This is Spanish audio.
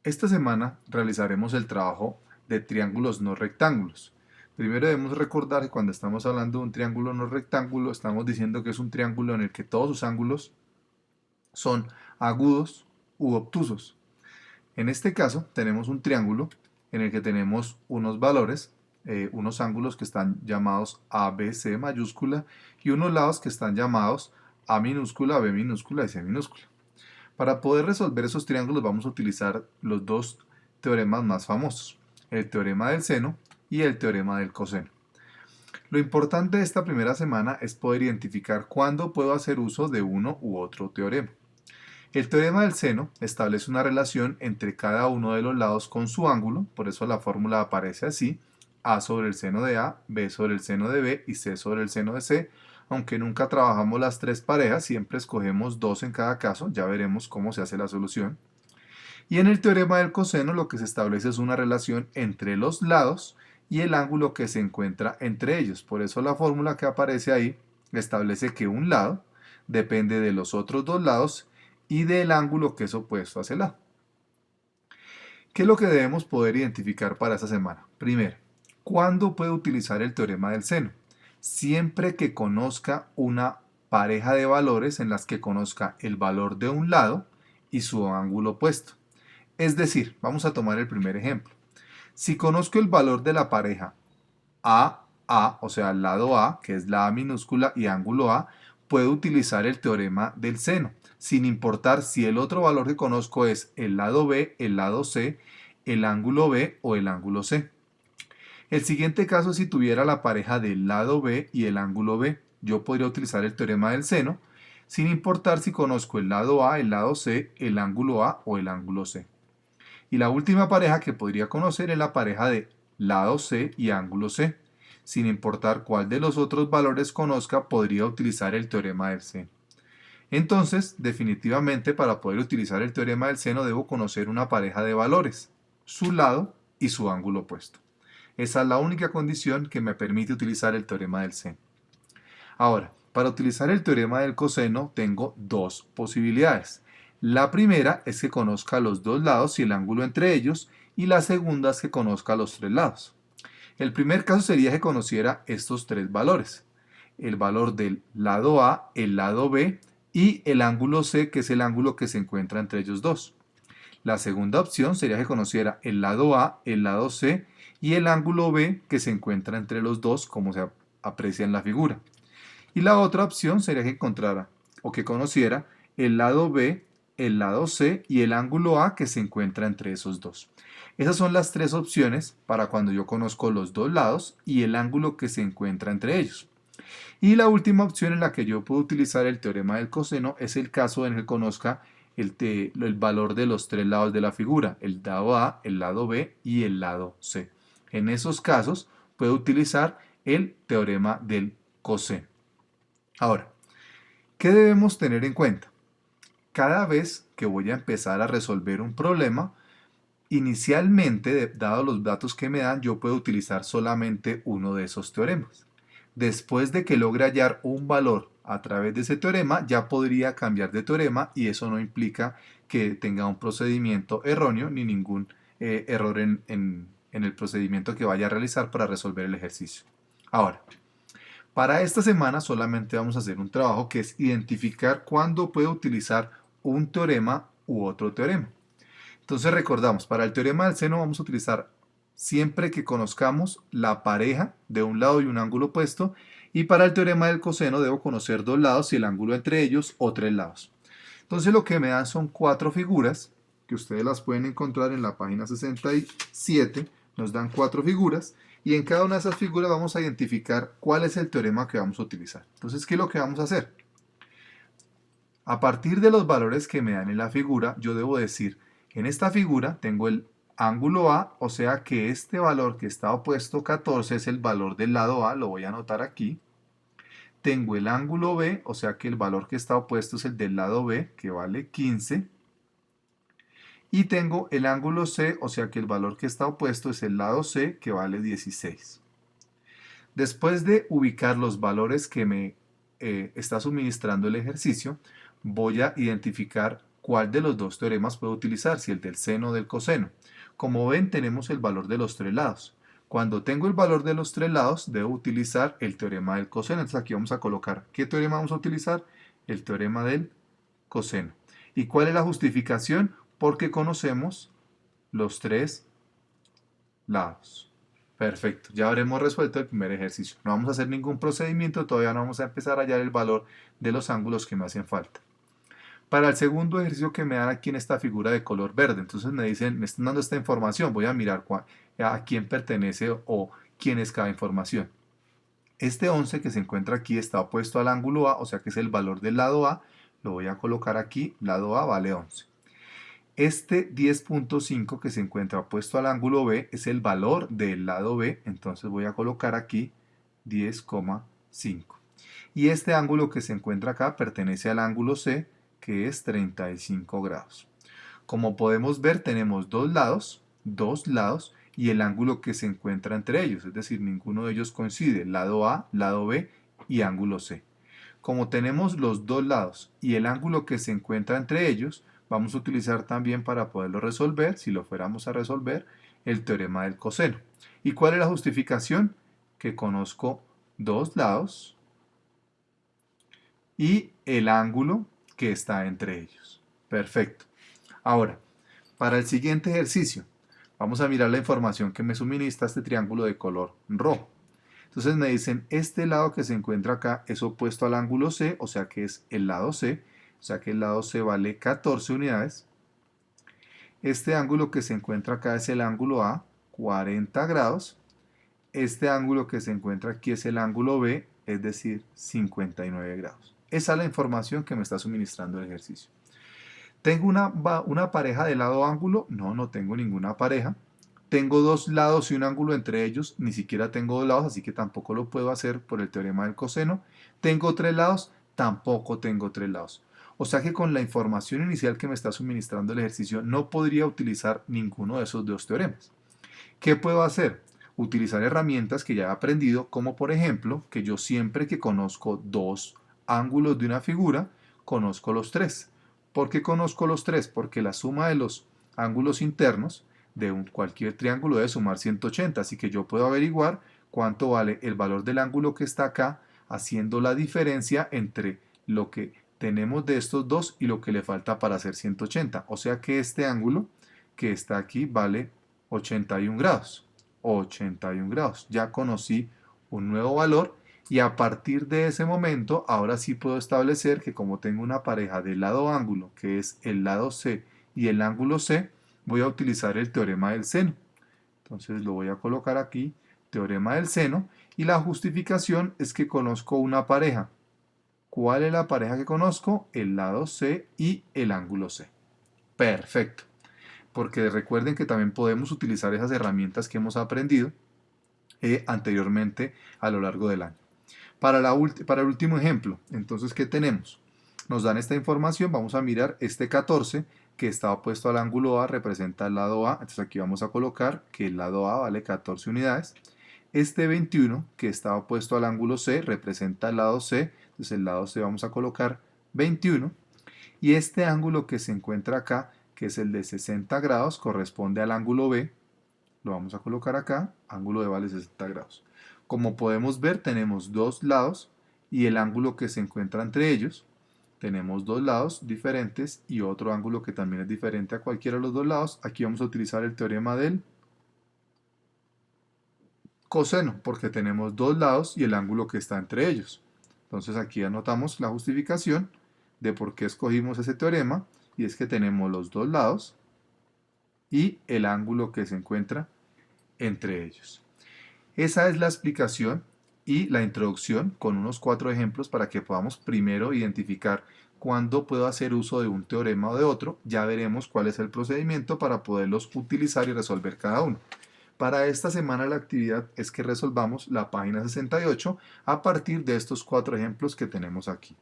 Esta semana realizaremos el trabajo de triángulos no rectángulos. Primero debemos recordar que cuando estamos hablando de un triángulo no rectángulo, estamos diciendo que es un triángulo en el que todos sus ángulos son agudos u obtusos. En este caso tenemos un triángulo en el que tenemos unos valores, unos ángulos que están llamados A, B, C mayúscula y unos lados que están llamados A minúscula, B minúscula y C minúscula. Para poder resolver esos triángulos vamos a utilizar los dos teoremas más famosos, el teorema del seno y el teorema del coseno. Lo importante de esta primera semana es poder identificar cuándo puedo hacer uso de uno u otro teorema. El teorema del seno establece una relación entre cada uno de los lados con su ángulo, por eso la fórmula aparece así: A sobre el seno de A, B sobre el seno de B y C sobre el seno de C. Aunque nunca trabajamos las tres parejas, siempre escogemos dos en cada caso, ya veremos cómo se hace la solución. Y en el teorema del coseno lo que se establece es una relación entre los lados y el ángulo que se encuentra entre ellos. Por eso la fórmula que aparece ahí establece que un lado depende de los otros dos lados y del ángulo que es opuesto a ese lado. ¿Qué es lo que debemos poder identificar para esta semana? Primero, ¿cuándo puedo utilizar el teorema del seno? Siempre que conozca una pareja de valores en las que conozca el valor de un lado y su ángulo opuesto. Es decir, vamos a tomar el primer ejemplo. Si conozco el valor de la pareja A, o sea, el lado A, que es la A minúscula y ángulo A, puedo utilizar el teorema del seno, sin importar si el otro valor que conozco es el lado B, el lado C, el ángulo B o el ángulo C. El siguiente caso es si tuviera la pareja del lado B y el ángulo B. Yo podría utilizar el teorema del seno, sin importar si conozco el lado A, el lado C, el ángulo A o el ángulo C. Y la última pareja que podría conocer es la pareja de lado C y ángulo C. Sin importar cuál de los otros valores conozca, podría utilizar el teorema del seno. Entonces, definitivamente, para poder utilizar el teorema del seno debo conocer una pareja de valores, su lado y su ángulo opuesto. Esa es la única condición que me permite utilizar el teorema del seno. Ahora, para utilizar el teorema del coseno tengo dos posibilidades. La primera es que conozca los dos lados y el ángulo entre ellos, y la segunda es que conozca los tres lados. El primer caso sería que conociera estos tres valores: el valor del lado A, el lado B y el ángulo C, que es el ángulo que se encuentra entre ellos dos. La segunda opción sería que conociera el lado A, el lado C y el ángulo B que se encuentra entre los dos, como se aprecia en la figura. Y la otra opción sería que encontrara o que conociera el lado B, el lado C y el ángulo A que se encuentra entre esos dos. Esas son las tres opciones para cuando yo conozco los dos lados y el ángulo que se encuentra entre ellos. Y la última opción en la que yo puedo utilizar el teorema del coseno es el caso en el que conozca el valor de los tres lados de la figura, el lado A, el lado B y el lado C. En esos casos puedo utilizar el teorema del coseno. Ahora, ¿qué debemos tener en cuenta? Cada vez que voy a empezar a resolver un problema, inicialmente, dados los datos que me dan, yo puedo utilizar solamente uno de esos teoremas. Después de que logre hallar un valor a través de ese teorema, ya podría cambiar de teorema, y eso no implica que tenga un procedimiento erróneo ni ningún error en el procedimiento que vaya a realizar para resolver el ejercicio. Ahora, para esta semana solamente vamos a hacer un trabajo que es identificar cuándo puedo utilizar un teorema u otro teorema. Entonces recordamos, para el teorema del seno vamos a utilizar siempre que conozcamos la pareja de un lado y un ángulo opuesto, y para el teorema del coseno debo conocer dos lados y el ángulo entre ellos o tres lados. Entonces lo que me dan son cuatro figuras, que ustedes las pueden encontrar en la página 67, nos dan cuatro figuras, y en cada una de esas figuras vamos a identificar cuál es el teorema que vamos a utilizar. Entonces, ¿qué es lo que vamos a hacer? A partir de los valores que me dan en la figura, yo debo decir: en esta figura tengo el ángulo A, o sea que este valor que está opuesto 14 es el valor del lado A, lo voy a anotar aquí. Tengo el ángulo B, o sea que el valor que está opuesto es el del lado B, que vale 15. Y tengo el ángulo C, o sea que el valor que está opuesto es el lado C, que vale 16. Después de ubicar los valores que me está suministrando el ejercicio, voy a identificar ¿Cuál de los dos teoremas puedo utilizar? Si el del seno o del coseno. Como ven, tenemos el valor de los tres lados. Cuando tengo el valor de los tres lados, debo utilizar el teorema del coseno. Entonces aquí vamos a colocar, ¿qué teorema vamos a utilizar? El teorema del coseno. ¿Y cuál es la justificación? Porque conocemos los tres lados. Perfecto, ya habremos resuelto el primer ejercicio. No vamos a hacer ningún procedimiento, todavía no vamos a empezar a hallar el valor de los ángulos que me hacen falta. Para el segundo ejercicio que me dan aquí en esta figura de color verde, entonces me dicen, me están dando esta información, voy a mirar a quién pertenece o quién es cada información. Este 11 que se encuentra aquí está opuesto al ángulo A, o sea que es el valor del lado A, lo voy a colocar aquí, lado A vale 11. Este 10.5 que se encuentra opuesto al ángulo B es el valor del lado B, entonces voy a colocar aquí 10,5. Y este ángulo que se encuentra acá pertenece al ángulo C, que es 35 grados. Como podemos ver, tenemos dos lados y el ángulo que se encuentra entre ellos, es decir, ninguno de ellos coincide, lado A, lado B y ángulo C. Como tenemos los dos lados y el ángulo que se encuentra entre ellos, vamos a utilizar también para poderlo resolver, si lo fuéramos a resolver, el teorema del coseno. ¿Y cuál es la justificación? Que conozco dos lados y el ángulo que está entre ellos. Perfecto. Ahora, para el siguiente ejercicio, vamos a mirar la información que me suministra este triángulo de color rojo. Entonces me dicen, este lado que se encuentra acá es opuesto al ángulo C, o sea que es el lado C, o sea que el lado C vale 14 unidades. Este ángulo que se encuentra acá es el ángulo A, 40 grados. Este ángulo que se encuentra aquí es el ángulo B, es decir, 59 grados. Esa es la información que me está suministrando el ejercicio. ¿Tengo una pareja de lado ángulo? No, no tengo ninguna pareja. Tengo dos lados y un ángulo entre ellos, ni siquiera tengo dos lados, así que tampoco lo puedo hacer por el teorema del coseno. ¿Tengo tres lados? Tampoco tengo tres lados. O sea que con la información inicial que me está suministrando el ejercicio no podría utilizar ninguno de esos dos teoremas. ¿Qué puedo hacer? Utilizar herramientas que ya he aprendido, como por ejemplo, que yo siempre que conozco dos ángulos de una figura, conozco los tres. ¿Por qué conozco los tres? Porque la suma de los ángulos internos de cualquier triángulo debe sumar 180, así que yo puedo averiguar cuánto vale el valor del ángulo que está acá, haciendo la diferencia entre lo que tenemos de estos dos y lo que le falta para hacer 180. O sea que este ángulo que está aquí vale 81 grados. 81 grados. Ya conocí un nuevo valor y a partir de ese momento, ahora sí puedo establecer que como tengo una pareja del lado ángulo, que es el lado C y el ángulo C, voy a utilizar el teorema del seno. Entonces lo voy a colocar aquí, teorema del seno, y la justificación es que conozco una pareja. ¿Cuál es la pareja que conozco? El lado C y el ángulo C. Perfecto. Porque recuerden que también podemos utilizar esas herramientas que hemos aprendido anteriormente a lo largo del año. Para el último ejemplo, entonces, ¿qué tenemos? Nos dan esta información, vamos a mirar este 14 que está opuesto al ángulo A, representa el lado A, entonces aquí vamos a colocar que el lado A vale 14 unidades. Este 21 que está opuesto al ángulo C, representa el lado C, entonces el lado C vamos a colocar 21. Y este ángulo que se encuentra acá, que es el de 60 grados, corresponde al ángulo B, lo vamos a colocar acá, ángulo B vale 60 grados. Como podemos ver, tenemos dos lados y el ángulo que se encuentra entre ellos. Tenemos dos lados diferentes y otro ángulo que también es diferente a cualquiera de los dos lados. Aquí vamos a utilizar el teorema del coseno, porque tenemos dos lados y el ángulo que está entre ellos. Entonces aquí anotamos la justificación de por qué escogimos ese teorema, y es que tenemos los dos lados y el ángulo que se encuentra entre ellos. Esa es la explicación y la introducción con unos 4 ejemplos para que podamos primero identificar cuándo puedo hacer uso de un teorema o de otro. Ya veremos cuál es el procedimiento para poderlos utilizar y resolver cada uno. Para esta semana la actividad es que resolvamos la página 68 a partir de estos 4 ejemplos que tenemos aquí.